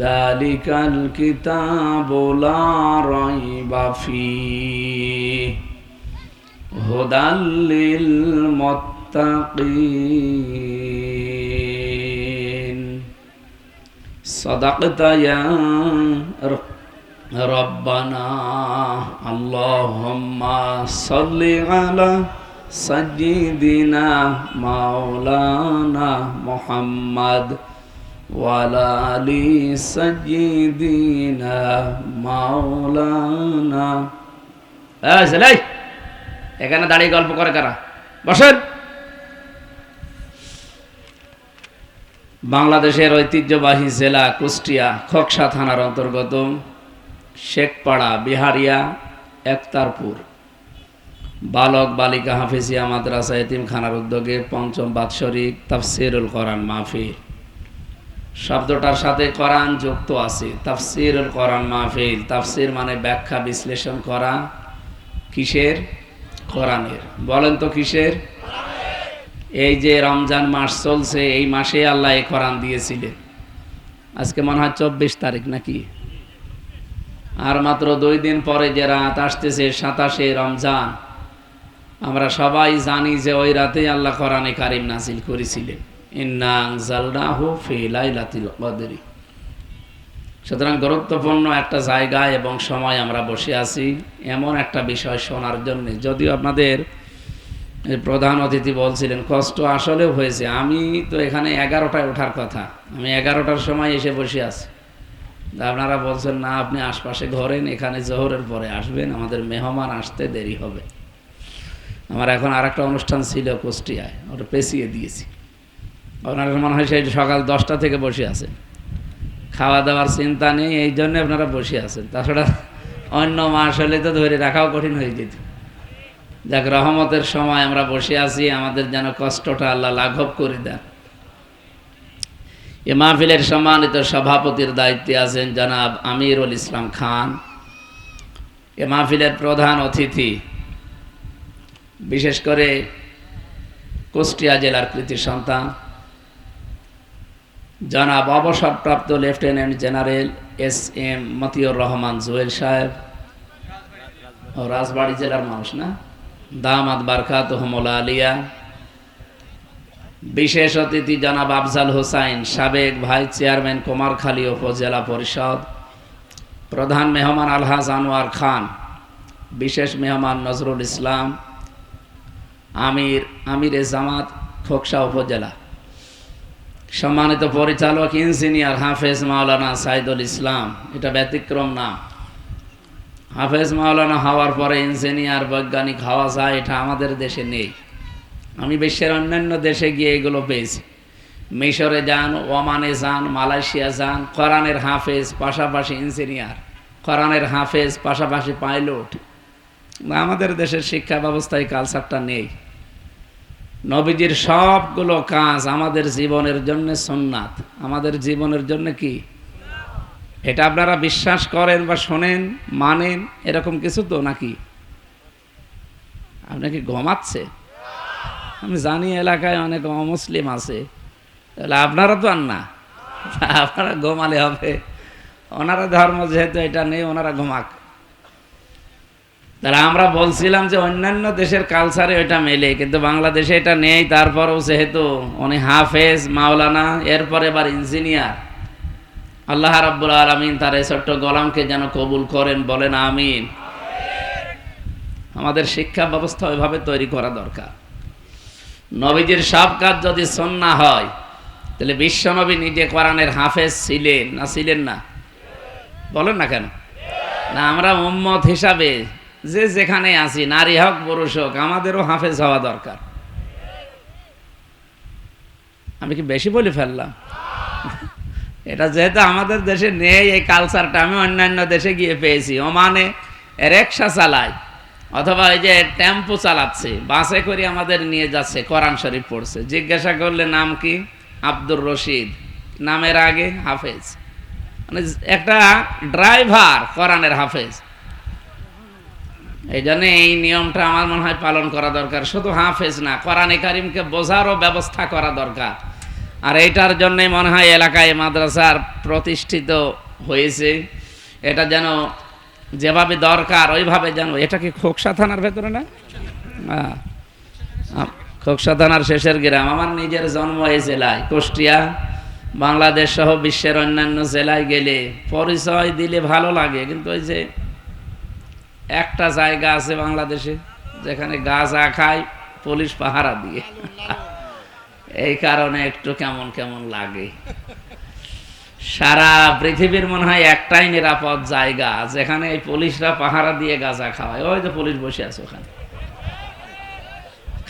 যালিকাল কিতাবু লা রাইবা ফীহি হুদাল লিল মুত্তাকিন। সাদাকতা ইয়া রব্বানা। আল্লাহুম্মা সাল্লি আলা সাইয়্যিদিনা মাওলানা মুহাম্মদ ওয়া আলা আলি সাইয়্যিদিনা মাওলানা। এই এখানে দাঁড়িয়ে গল্প করে কারা? বসেন। বাংলাদেশের ঐতিহ্যবাহী জেলা কুষ্টিয়া খোকসা থানার অন্তর্গত শেখপাড়া বিহারিয়া একতারপুর বালক বালিকা হাফিজিয়া মাদ্রাসা এতিমখানার উদ্যোগে পঞ্চম বাৎসরিক তাফসিরুল কোরআন মাহফিল। শব্দটার সাথে কোরআন যুক্ত আছে। তাফসিরুল কোরআন মাহফিল, তাফসির মানে ব্যাখ্যা বিশ্লেষণ করা। কিসের? কোরআনের। বলেন তো কিসের? এই যে রমজান মাস চলছে, এই মাসে আল্লাহ এই কোরআন দিয়েছিলেন। আজকে মনে হয় 24 তারিখ নাকি? আর মাত্র 2 দিন পরে যে রাত আসতেছে 27শে রমজান, আমরা সবাই জানি যে ওই রাতেই আল্লাহ কোরআনে কারিম নাজিল করেছিলেন। ইন্না আনজালনাহু ফি লাইলাতিল কদরি। সুতরাং গুরুত্বপূর্ণ একটা জায়গায় এবং সময় আমরা বসে আছি এমন একটা বিষয় শোনার জন্য। যদিও আপনাদের প্রধান অতিথি বলছিলেন কষ্ট আসলেও হয়েছে। আমি তো এখানে 11টায় ওঠার কথা, আমি 11টার সময় এসে বসে আছি। আপনারা বলছেন না আপনি আশপাশে ঘরেন, এখানে জোহরের পরে আসবেন, আমাদের মেহমান আসতে দেরি হবে। আমার এখন আরেকটা অনুষ্ঠান ছিল কুষ্টিয়ায়, ওটা পেছিয়ে দিয়েছি। আপনারা মনে হয় সেই সকাল 10টা থেকে বসে আছেন, খাওয়া দাওয়ার চিন্তা নেই, এই জন্য আপনারা বসে আছেন। তাছাড়া অন্য মাস হলে তো ধরে রাখাও কঠিন হয়ে যেত। যাক, রহমতের সময় আমরা বসে আছি, আমাদের যেন কষ্টটা আল্লাহ লাঘব করে দেন। এ মাহফিলের সম্মানিত সভাপতির দায়িত্বে আছেন জনাব আমিরুল ইসলাম খান। এ মাহফিলের প্রধান অতিথি বিশেষ করে কুষ্টিয়া জেলার কৃতি সন্তান জনাব অবসরপ্রাপ্ত lieutenant general S M. Motiur Rahman Jewel সাহেব। ও রাজবাড়ী জেলার মানুষ না? দামাত বারকাতুহুমুল আলিয়া। বিশেষ অতিথি জনাব আফজাল হোসাইন, সাবেক ভাইস চেয়ারম্যান কুমারখালী উপজেলা পরিষদ। প্রধান মেহমান আলহাজ আনোয়ার খান। বিশেষ মেহমান নজরুল ইসলাম, আমিরে জামাত খোকসা উপজেলা। সম্মানিত পরিচালক ইঞ্জিনিয়ার হাফেজ মাওলানা সাইদুল ইসলাম। এটা ব্যতিক্রম না, হাফেজ মাওলানা হওয়ার পরে ইঞ্জিনিয়ার বৈজ্ঞানিক হওয়া যায়, এটা আমাদের দেশে নেই। আমি বিশ্বের অন্যান্য দেশে গিয়ে এগুলো পেয়েছি। মিশরে যান, ওমানে যান, মালয়েশিয়া যান, কোরআনের হাফেজ পাশাপাশি ইঞ্জিনিয়ার, কোরআনের হাফেজ পাশাপাশি পাইলট। আমাদের দেশের শিক্ষা ব্যবস্থায় কালচারটা নেই। নবীজির সবগুলো কাজ আমাদের জীবনের জন্য সুন্নাত, আমাদের জীবনের জন্য কি? এটা আপনারা বিশ্বাস করেন বা শোনেন, মানেন, এরকম কিছু তো নাকি? আপনাকে ঘুমাচ্ছে? আমি জানি এলাকায় অনেক অমুসলিম আছে, তাহলে আপনারা তো আর না, আপনারা ঘুমালে হবে। ওনারা ধর্ম যেহেতু এটা নেই, ওনারা ঘুমাক। তাহলে আমরা বলছিলাম যে অন্যান্য দেশের কালচারে এটা মেলে, কিন্তু বাংলাদেশে এটা নেই। তারপরেও যেহেতু উনি হাফেজ মাওলানা, এরপরে এবার ইঞ্জিনিয়ার, আল্লাহ রাব্বুল আলামিন তার এই ছোট্ট গোলামকে যেন কবুল করেন, বলেন আমিন। আমাদের শিক্ষা ব্যবস্থা ওইভাবে তৈরি করা দরকার। নবীজির সব কাজ যদি সুন্নাহ হয়, তাহলে বিশ্বনবী নিজে কোরআনের হাফেজ ছিলেন না ছিলেন না? বলেন না কেন? না, আমরা উম্মত হিসাবে যে যেখানে আছি, নারী হোক পুরুষ হোক, আমাদেরও হাফেজ হওয়া দরকার। আমি কি বেশি বলে ফেললাম? এটা যেহেতু আমাদের দেশে নেই এই কালচারটা, আমি অন্যান্য দেশে গিয়ে পেয়েছি। ওমানে রিকশা চালায় অথবা এই যে টেম্পো চালাচ্ছে, বাসে করে আমাদের নিয়ে যাচ্ছে, কোরআন শরীফ পড়ছে। জিজ্ঞাসা করলে নাম কি? আব্দুর রশিদ, নামের আগে হাফেজ। মানে একটা ড্রাইভার কোরআনের হাফেজ। এই জন্য এই নিয়মটা আমার মনে হয় পালন করা দরকার। শুধু হাফেজ না, কোরআনে কারিমকে বোঝারও ব্যবস্থা করা দরকার। আর এইটার জন্যই মনে হয় এলাকায় মাদ্রাসার প্রতিষ্ঠিত হয়েছে। এটা যেন যেভাবে দরকার ওইভাবে যেন। এটা কি খোকসা থানার ভেতরে না? হ্যাঁ, খোকসা থানার শেষের গ্রাম। আমার নিজের জন্ম এই জেলায় কুষ্টিয়া। বাংলাদেশ সহ বিশ্বের অন্যান্য জেলায় গেলে পরিচয় দিলে ভালো লাগে, কিন্তু ওই যে একটা জায়গা আছে বাংলাদেশে যেখানে গাঁজা খায় পুলিশ পাহারা দিয়ে, এই কারণে একটু কেমন কেমন লাগে। সারা পৃথিবীর মনে হয় একটাই নিরাপদ জায়গা যেখানে এই পুলিশরা পাহারা দিয়ে গাঁজা খাওয়ায়। ওই যে পুলিশ বসে আছে ওখানে,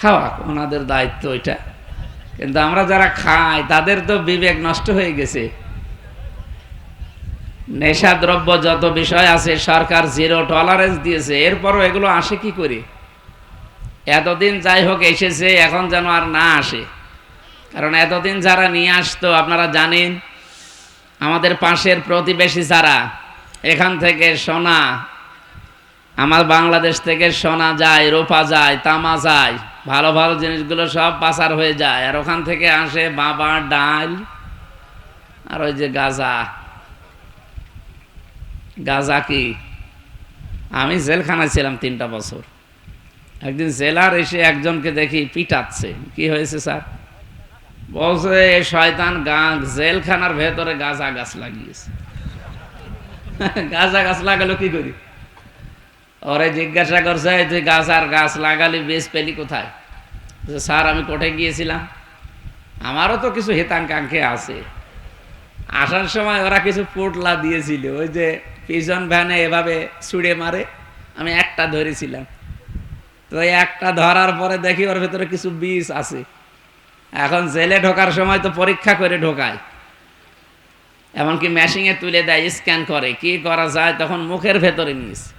খাওয়া ওনাদের দায়িত্ব ওইটা। কিন্তু আমরা যারা খাই তাদের তো বিবেক নষ্ট হয়ে গেছে। নেশা দ্রব্য যত বিষয় আছে সরকার 0 টলারেন্স দিয়েছে, এরপরও এগুলো আসে কি করে? এতদিন যাই হোক এসেছে, এখন যেন আর না আসে। কারণ এতদিন যারা নিয়ে আসতো, আপনারা জানেন আমাদের পাশের প্রতিবেশী যারা, এখান থেকে সোনা, আমার বাংলাদেশ থেকে সোনা যায়, রূপা যায়, তামা যায়, ভালো ভালো জিনিসগুলো সব পাচার হয়ে যায়। আর ওখান থেকে আসে বাবা, ডাল আর ওই যে গাঁজা। গাঁজা কি, আমি জেলখানায় ছিলাম 3টা বছর। একদিন জেলার এসে একজনকে দেখি পিটাচ্ছে। কি হয়েছে স্যার? বলছে এই শয়তান জেলখানার ভেতরে গাঁজা গাছ লাগিয়েছে। গাঁজা গাছ লাগালো কি করি? ওরে জিজ্ঞাসা করছে তুই গাছার গাছ লাগালি, বেশ পেলি কোথায়? স্যার আমি কোর্টে গিয়েছিলাম, আমারও তো কিছু হিতাকাঙ্ক্ষী আছে। আসার সময় ওরা কিছু পোটলা দিয়েছিল, ওই যে পিজন ভ্যানে এভাবে ছুঁড়ে মারে, আমি একটা ধরেছিলাম। তো একটা ধরার পরে দেখি ওর ভেতরে কিছু বিষ আছে। এখন জেলে ঢোকার সময় তো পরীক্ষা করে ঢোকায়, এমনকি মেশিনে তুলে দেয়, স্ক্যান করে, কি করা যায়। তখন মুখের ভেতরে নিয়েছে,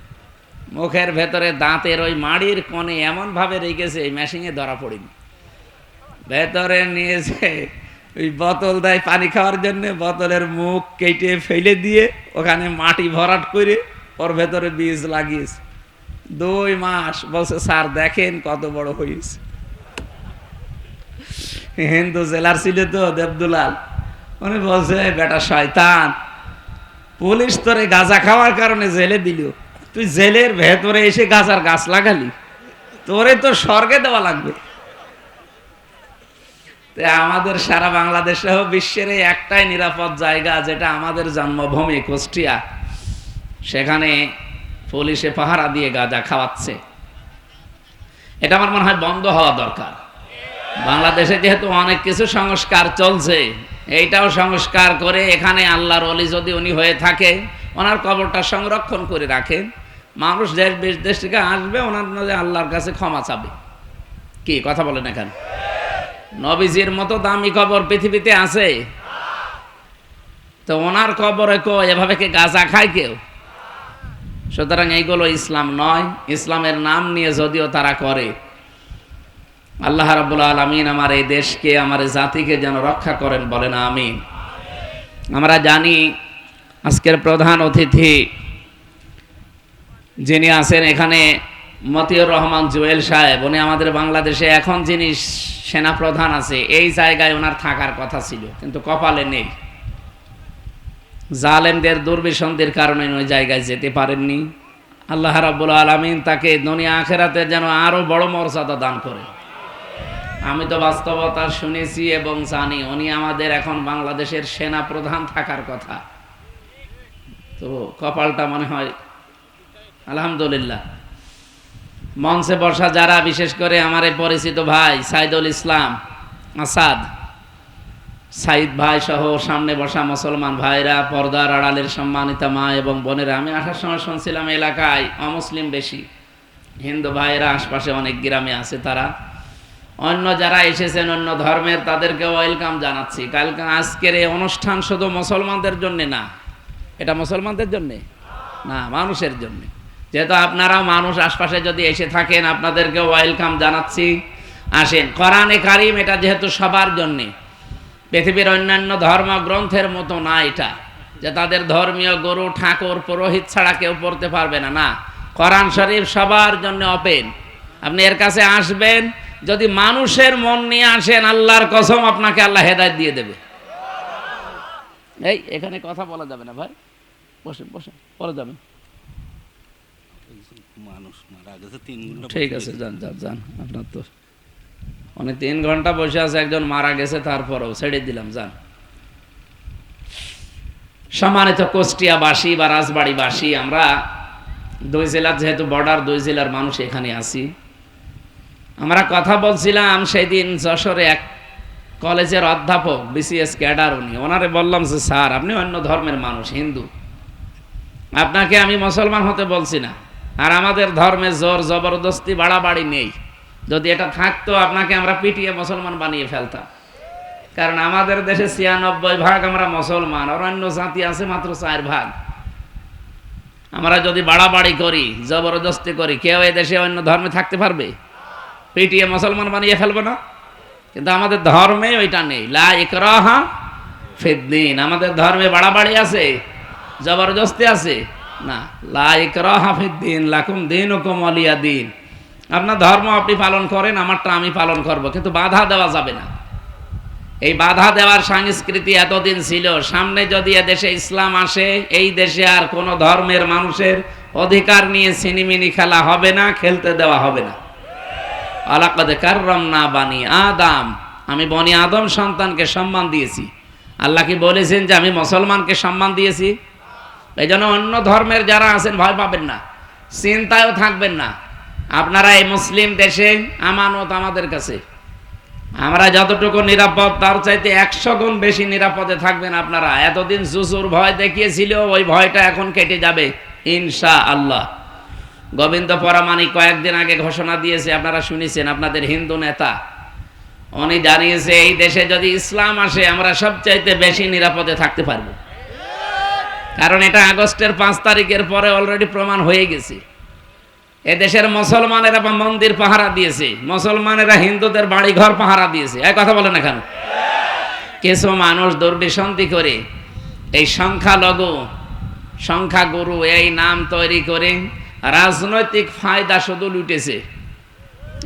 মুখের ভেতরে দাঁতের ওই মাড়ির কোণে এমনভাবে রেখেছে মেশিনে ধরা পড়েনি। ভেতরে নিয়েছে, ওই বোতল দেয় পানি খাওয়ার জন্য, বোতলের মুখ কেটে ফেলে দিয়ে ওখানে মাটি ভরাট করে ওর ভেতরে বীজ লাগিয়েছে। 2 মাস। বলছে স্যার দেখেন কত বড় হয়েছে। হিন্দু জেলার ছিল তো দেবদুলাল, উনি বলছে বেটা শয়তান, পুলিশ তোরে গাঁজা খাওয়ার কারণে জেলে দিল, তুই জেলের ভেতরে এসে গাঁজার গাছ লাগালি, তোরে তো স্বর্গে দেওয়া লাগবে। আমাদের সারা বাংলাদেশ সহ বিশ্বের একটাই নিরাপদ জায়গা যেটা আমাদের জন্মভূমি কুষ্টিয়া, সেখানে পুলিশে পাহারা দিয়ে গাঁজা খাওয়াচ্ছে। এটা আমার মনে হয় বন্ধ হওয়া দরকার। বাংলাদেশে যেহেতু অনেক কিছু সংস্কার চলছে, এইটাও সংস্কার করে এখানে আল্লাহর ওলি যদি উনি হয়ে থাকে, ওনার কবরটা সংরক্ষণ করে রাখেন। মানুষ দেশ বিদেশ থেকে আসবে, ওনার আল্লাহর কাছে ক্ষমা চাবে। কি কথা বলেন? এখানে নবীজির মতো দামি কবর পৃথিবীতে আছে, তো ওনার কবরে এভাবে কি গাঁজা খায় কেউ? সুতরাং এইগুলো ইসলাম নয়। ইসলামের নাম নিয়ে যদিও তারা করে, আল্লাহ রাব্বুল আলামিন আমার এই দেশকে, আমার এই জাতিকে যেন রক্ষা করেন, বলেন আমিন। আমরা জানি আজকের প্রধান অতিথি যিনি আছেন এখানে, মতিউর রহমান জুয়েল সাহেব, উনি আমাদের বাংলাদেশে এখন যিনি সেনা প্রধান আছে, এই জায়গায় ওনার থাকার কথা ছিল, কিন্তু কপালে নেই। জালেমদের দুর্বিসন্ধির কারণে ওই জায়গায় যেতে পারেননি। আল্লাহ রাব্বুল আলামিন তাকে দুনিয়া আখিরাতে যেন আরো বড় মর্যাদা দান করে। আমি তো বাস্তবতা শুনেছি এবং জানি উনি আমাদের এখন বাংলাদেশের সেনা প্রধান থাকার কথা। তো কপালটা মনে হয় আলহামদুলিল্লাহ। মঞ্চে বসা যারা, বিশেষ করে আমার এই পরিচিত ভাই সাইদুল ইসলাম আসাদ, সাইদ ভাই সহ সামনে বসা মুসলমান ভাইরা, পর্দার আড়ালের সম্মানিতা মা এবং বোনেরা, আমি আসার সময় শুনছিলাম এলাকায় অমুসলিম বেশি, হিন্দু ভাইরা আশপাশে অনেক গ্রামে আছে, তারা অন্য যারা এসেছেন অন্য ধর্মের তাদেরকে ওয়েলকাম জানাচ্ছি। কালকে আজকের এই অনুষ্ঠান শুধু মুসলমানদের জন্য না, এটা মুসলমানদের জন্য না, মানুষের জন্য। যেহেতু আপনারাও মানুষ, আশপাশে যদি এসে থাকেন আপনাদেরকে ওয়েলকাম জানাচ্ছি, আসেন। কোরআনে কারীম এটা যেহেতু সবার জন্যে, পৃথিবীর অন্যান্য ধর্মগ্রন্থের মতো না এটা, যে তাদের ধর্মীয় গুরু ঠাকুর পুরোহিত ছাড়া কেউ পড়তে পারবে না। না, কোরআন শরীফ সবার জন্য ওপেন। আপনি এর কাছে আসবেন, যদি মানুষের মন নিয়ে আসেন, আল্লাহর কসম আপনাকে আল্লাহ হেদায়েত দিয়ে দেবে। এই এখানে কথা বলা যাবে না ভাই, বসেন বসেন, পরে যাবেন। মানুষ মারা গেছে 3 ঘন্টা। ঠিক আছে, যান যান যান, আপনার তো অনেক 3 ঘন্টা বসে আছে, একজন মারা গেছে, তারপরেও ছেড়ে দিলাম, যান। সম্মানিত কুষ্টিয়াবাসী বা রাজবাড়িবাসী, আমরা 2 জেলার, যেহেতু বর্ডার 2 জেলার মানুষ এখানে আছি। আমরা কথা বলছিলাম সেদিন যশোরে এক কলেজের অধ্যাপক, বিসিএস ক্যাডার, ওনারে বললাম যে স্যার, আপনি অন্য ধর্মের মানুষ, হিন্দু, আপনাকে আমি মুসলমান হতে বলছি না, আর আমাদের ধর্মে জোর জবরদস্তি বাড়াবাড়ি নেই। যদি এটা থাকতো আপনাকে আমরা পিটিয়ে মুসলমান বানিয়ে ফেলতাম, কারণ আমাদের দেশে 96% আমরা মুসলমান, আর অন্য জাতি আছে মাত্র 4%। আমরা যদি বাড়াবাড়ি করি, জবরদস্তি করি, কেউ এই দেশে অন্য ধর্মে থাকতে পারবে? পিটিয়ে মুসলমান বানিয়ে ফেলবো না? কিন্তু আমাদের ধর্মে ওইটা নেই, লা ইকরাহা ফিদ্দীন। আমাদের ধর্মে বাড়াবাড়ি আছে, জবরদস্তি আছে না। লা ইকরাহা ফিদ্দীন, লাকুম দীনুকুম ওয়ালিয়া দীন। আপনার ধর্ম আপনি পালন করেন, আমারটা আমি পালন করব, কিন্তু বাধা দেওয়া যাবে না। এই বাধা দেওয়ার সংস্কৃতি এতদিন ছিল। সামনে যদি এদেশে ইসলাম আসে, এই দেশে আর কোন ধর্মের মানুষের অধিকার নিয়ে ছিনিমিনি খেলা হবে না, খেলতে দেওয়া হবে না। আলাকাদ কাররামনা বানি আদম, আমি বনি আদম সন্তানকে সম্মান দিয়েছি। আল্লাহ কি বলেছেন যে আমি মুসলমানকে সম্মান দিয়েছি? এই জন্য অন্য ধর্মের যারা আছেন ভয় পাবেন না, চিন্তায়ও থাকবেন না। আপনারা এই মুসলিম দেশে আমানত আমাদের কাছে, আমরা যতটুকু নিরাপদ তার চাইতে 100 গুণ বেশি নিরাপদে থাকবেন আপনারা। এতদিন জুজুর ভয় দেখিয়েছিল, ওই ভয়টা এখন কেটে যাবে ইনশাআল্লাহ। গোবিন্দ পরামানিক কয়েকদিন আগে ঘোষণা দিয়েছে, আপনারা শুনেছেন, আপনাদের হিন্দু নেতা, উনি জানিয়েছে এই দেশে যদি ইসলাম আসে আমরা সবচাইতে বেশি নিরাপদে থাকতে পারবো। কারণ এটা আগস্টের 5 তারিখের পরে অলরেডি প্রমাণ হয়ে গেছে। এদেশের মুসলমানেরা মন্দির পাহারা দিয়েছে, মুসলমানেরা হিন্দুদের বাড়িঘর পাহারা দিয়েছে। এই কথা বলে না কেন? কিছু মানুষ দুর্বিসন্ধি করে এই সংখ্যাগুরু এই নাম তৈরি করে রাজনৈতিক ফায়দা শুধু লুটেছে।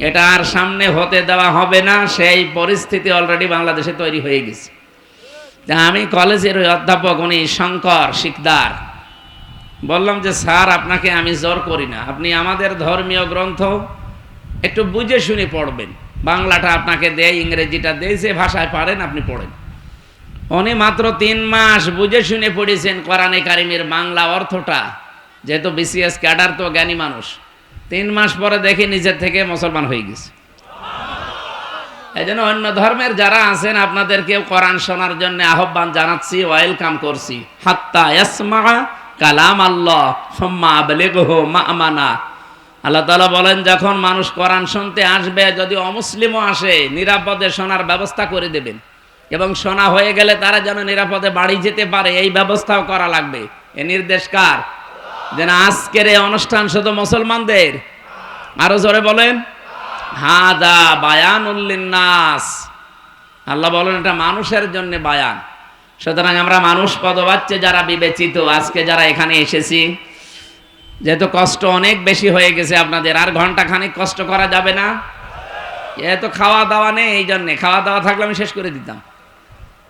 এটা আর সামনে হতে দেওয়া হবে না, সেই পরিস্থিতি অলরেডি বাংলাদেশে তৈরি হয়ে গেছে। আমি কলেজের ওই অধ্যাপক, উনি শঙ্কর শিকদার, বললাম যে স্যার, আপনাকে আমি জোর করি না, আপনি আমাদের ধর্মীয় গ্রন্থ একটু বুঝে শুনে পড়বেন। বাংলাটা আপনাকে দেয়, ইংরেজিটা দেয়, যে ভাষায় পারেন আপনি পড়েন। উনি মাত্র 3 মাস বুঝে শুনে পড়েছেন কোরআনে কারিমের বাংলা অর্থটা, যেহেতু বিসিএস ক্যাডার তো জ্ঞানী মানুষ। 3 মাস পরে দেখে নিজের থেকে মুসলমান হয়ে গেছে। এই জন্য অন্য ধর্মের যারা আছেন আপনাদেরকেও কোরআন শোনার জন্য আহ্বান জানাচ্ছি, ওয়েলকাম করছি। হাত্তা ইয়াসমা কালাম আল্লাহ সুম্মা আবলিগহু মা'মানা। আল্লাহ তাআলা বলেন, যখন মানুষ কোরআন শুনতে আসবে, যদি অমুসলিমও আসে, নিরাপদে শোনার ব্যবস্থা করে দেবেন, এবং শোনা হয়ে গেলে তারা যেন নিরাপদে বাড়ি যেতে পারে, এই ব্যবস্থাও করা লাগবে। এ নির্দেশ কার? যেন আজকের এই অনুষ্ঠান শুধু মুসলমানদের, আরো জোরে বলেন, হাদা বায়ানুল লিন্নাস। আল্লাহ বলেন এটা মানুষের জন্য বায়ান। সুতরাং আমরা মানুষ পদবাচ্যে যারা বিবেচিত, আজকে যারা এখানে এসেছি, যেহেতু কষ্ট অনেক বেশি হয়ে গেছে আপনাদের, আর ঘন্টা খানিক কষ্ট করা যাবে না। এত খাওয়া দাওয়া নেই, এই জন্যে, খাওয়া দাওয়া থাকলে আমি শেষ করে দিতাম।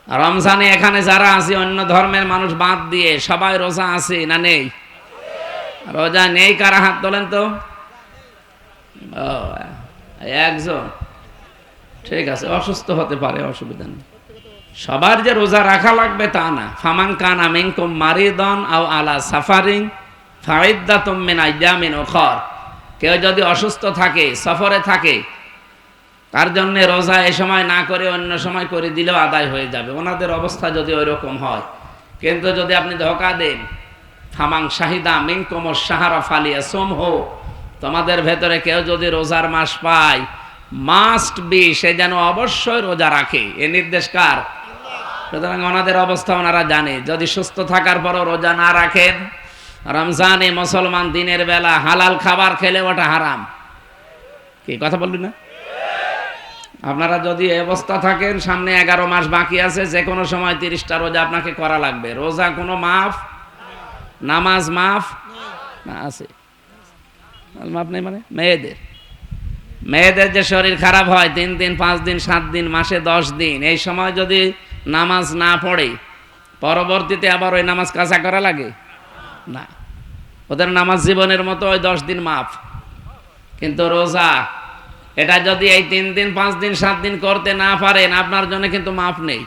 রমজানে এখানে যারা আছে অন্য ধর্মের মানুষ বাদ দিয়ে সবাই রোজা আছে না নেই? রোজা নেই কারা? হাত তোলেন তো। ও, একজন, ঠিক আছে, অসুস্থ হতে পারে, অসুবিধা নেই। সবার যে রোজা রাখা লাগবে তা না। ফামান কানা মিনকুম মারিদান আও আলা সাফারিন ফাইদ্দাতুম মিন আইয়ামিন উখর। কেউ যদি অসুস্থ থাকে, সফরে থাকে, তার জন্য রোজা এ সময় না করে অন্য সময় করে দিলেও আদায় হয়ে যাবে, ওনাদের অবস্থা যদি ওই রকম হয়। কিন্তু যদি আপনি ধোঁকা দেন, ফামান শাহিদা মিনকুম শাহরা ফালিয়াসুমহু, তোমাদের ভেতরে কেউ যদি রোজার মাস পায়, মাস্ট বি, সে যেন অবশ্যই রোজা রাখে। এ নির্দেশ কার? সুতরাং ওনাদের অবস্থা ওনারা জানে। যদি সুস্থ থাকার পরও রোজা না রাখেন, রমজানে মুসলমান দিনের বেলা হালাল খাবার খেলে ওটা হারাম। কি কথা বলবি না? আপনারা যদি এই অবস্থা থাকেন, সামনে 11 মাস বাকি আছে, যে কোনো সময় 30টা রোজা আপনাকে করা লাগবে। রোজা কোনো মাফ, নামাজ মাফ না? আছে মাফ নেই মানে? মেয়েদের যে শরীর খারাপ হয় 3 দিন 5 দিন 7 দিন মাসে 10 দিন, এই সময় যদি নামাজ না পড়ে পরবর্তীতে আবার ওই নামাজ কাজা করা লাগে না। ওদের নামাজ জীবনের মতো ওই 10 দিন মাফ। কিন্তু রোজা এটা যদি এই 3 দিন 5 দিন 7 দিন করতে না পারেন, আপনার জন্য কিন্তু মাফ নেই।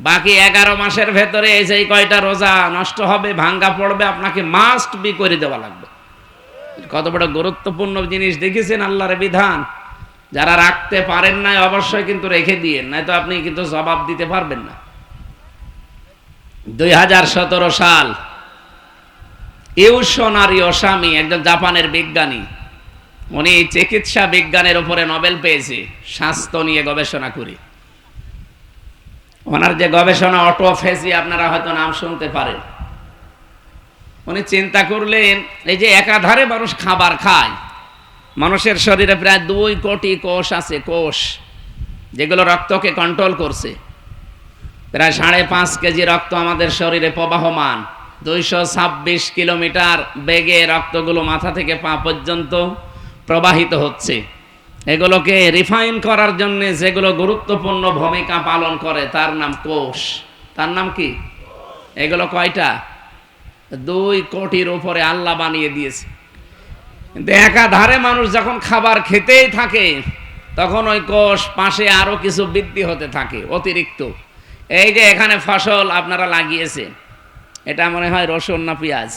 বাকি 11 মাসের ভেতরে এই যে কয়টা রোজা নষ্ট হবে, ভাঙ্গা পড়বে, আপনাকে মাস্ট বি করে দেওয়া লাগবে। কত বড় গুরুত্বপূর্ণ জিনিস দেখেছেন আল্লাহর বিধান। যারা রাখতে পারেন না অবশ্যই কিন্তু রেখে দিয়েন, নয়তো আপনি কিন্তু জবাব দিতে পারবেন না। 2017 সাল ইউশোনারি ওসামি, একজন জাপানের বিজ্ঞানী, উনি চিকিৎসা বিজ্ঞানের উপরে নোবেল পেয়েছে স্বাস্থ্য নিয়ে গবেষণা করে। ওনার যে গবেষণা অটোফেজি, আপনারা হয়তো নাম শুনতে পারেন। উনি চিন্তা করলেন, এই যে একাধারে মানুষ খাবার খায়, মানুষের শরীরে প্রায় 2 কোটি কোষ আছে, কোষ যেগুলো রক্তকে কন্ট্রোল করছে। প্রায় 5.5 কেজি রক্ত আমাদের শরীরে প্রবাহমান, 226 কিলোমিটার বেগে রক্তগুলো মাথা থেকে পা পর্যন্ত প্রবাহিত হচ্ছে। এগুলোকে রিফাইন করার জন্য যেগুলো গুরুত্বপূর্ণ ভূমিকা পালন করে তার নাম কোষ। তার নাম কি? এগুলো কয়টা? 2 কোটির উপরে আল্লাহ বানিয়ে দিয়েছে। কিন্তু একাধারে মানুষ যখন খাবার খেতেই থাকে, তখন ওই কোষ পাশে আরো কিছু বৃদ্ধি হতে থাকে অতিরিক্ত। এই যে এখানে ফসল আপনারা লাগিয়েছেন, এটা মনে হয় রসুন না পেঁয়াজ?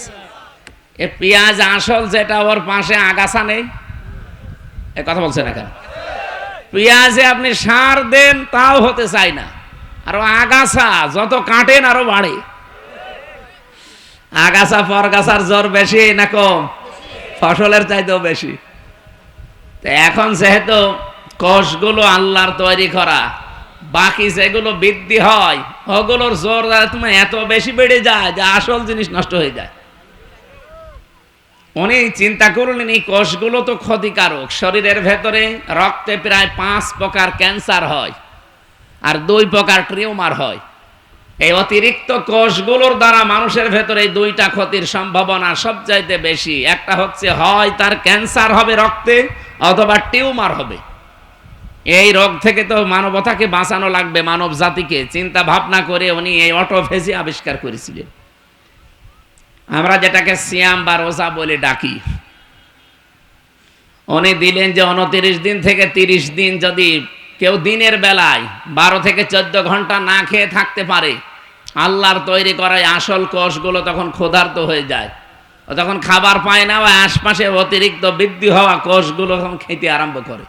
এ পেঁয়াজ আসল যেটা, ওর পাশে আগাছা নেই? এ কথা বলছেন না কেন? পেঁয়াজে আপনি সার দেন তাও হতে চায় না, আর আগাছা যত কাটেন আরো বাড়ে। আগাছা পরগাছার জ্বর বেশি না কম? ফসলের চাইতেও বেশি। তো এখন যেহেতু কোষগুলো আল্লাহর তৈরি করা, বাকি যেগুলো বৃদ্ধি হয় ওগুলোর জোর তুমি এত বেশি বেড়ে যায় যে আসল জিনিস নষ্ট হয়ে যায়। উনি চিন্তা করলেন এই কোষগুলো তো ক্ষতিকারক। শরীরের ভেতরে রক্তে প্রায় 5 প্রকার ক্যান্সার হয় আর 2 প্রকার টিউমার হয়। এই অতিরিক্ত কোষগুলোর দ্বারা মানুষের ভেতরে 2টা ক্ষতির সম্ভাবনা সবচাইতে বেশি। একটা হচ্ছে হয় তার ক্যান্সার হবে রক্তে, অথবা টিউমার হবে। এই রোগ থেকে তো মানবতাকে বাঁচানো লাগবে, মানব জাতিকে। চিন্তা ভাবনা করে উনি এই অটোফেজি আবিষ্কার করেছিলেন। আমরা যেটাকে সিয়াম বা রোজা বলে ডাকি। উনি দিলেন যে 29 দিন থেকে 30 দিন যদি কেউ দিনের বেলায় 12 থেকে 14 ঘন্টা না খেয়ে থাকতে পারে, আল্লাহর তৈরি করা আসল কোষগুলো তখন ক্ষুধার্ত হয়ে যায়। ও তখন খাবার পায় না, ওই আশপাশে অতিরিক্ত বৃদ্ধি হওয়া কোষগুলো তখন খেতে আরম্ভ করে।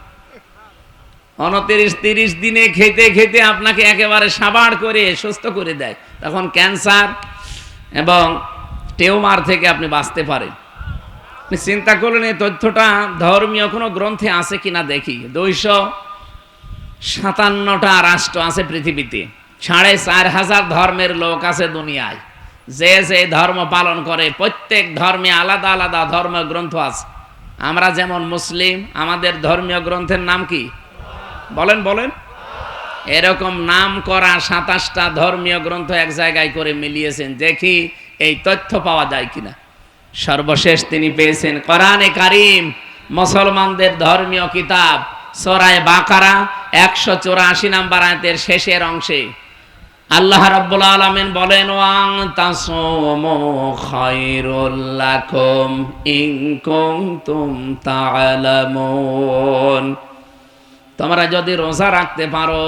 29-30 দিনে খেতে খেতে আপনাকে একেবারে সাবাড় করে সুস্থ করে দেয়। তখন ক্যান্সার এবং টিউমার থেকে আপনি বাঁচতে পারেন। চিন্তা করলেন এই তথ্যটা ধর্মীয় কোনো গ্রন্থে আছে কিনা দেখি। 257টা রাষ্ট্র আছে পৃথিবীতে, 4,500 ধর্মের লোক আছে দুনিয়ায়। যে যে ধর্ম পালন করে প্রত্যেক ধর্মে আলাদা আলাদা ধর্মীয় গ্রন্থ আছে। আমরা যেমন মুসলিম, আমাদের ধর্মীয় গ্রন্থের নাম কি? বলেন বলেন। এরকম নাম করা 27টা ধর্মীয় গ্রন্থ এক জায়গায় করে মিলিয়েছেন, দেখি এই তথ্য পাওয়া যায় কিনা। সর্বশেষ তিনি পেয়েছেন কোরআনে কারীম, মুসলমানদের ধর্মীয় কিতাব, সূরা বাকারা 184 নম্বর আয়াতের শেষের অংশে আল্লাহ রাব্বুল আলামিন বলেন, ওয়াং তাসুমু খায়রুল লাকুম ইন কুনতুম তা'লামুন। তোমরা যদি রোজা রাখতে পারো,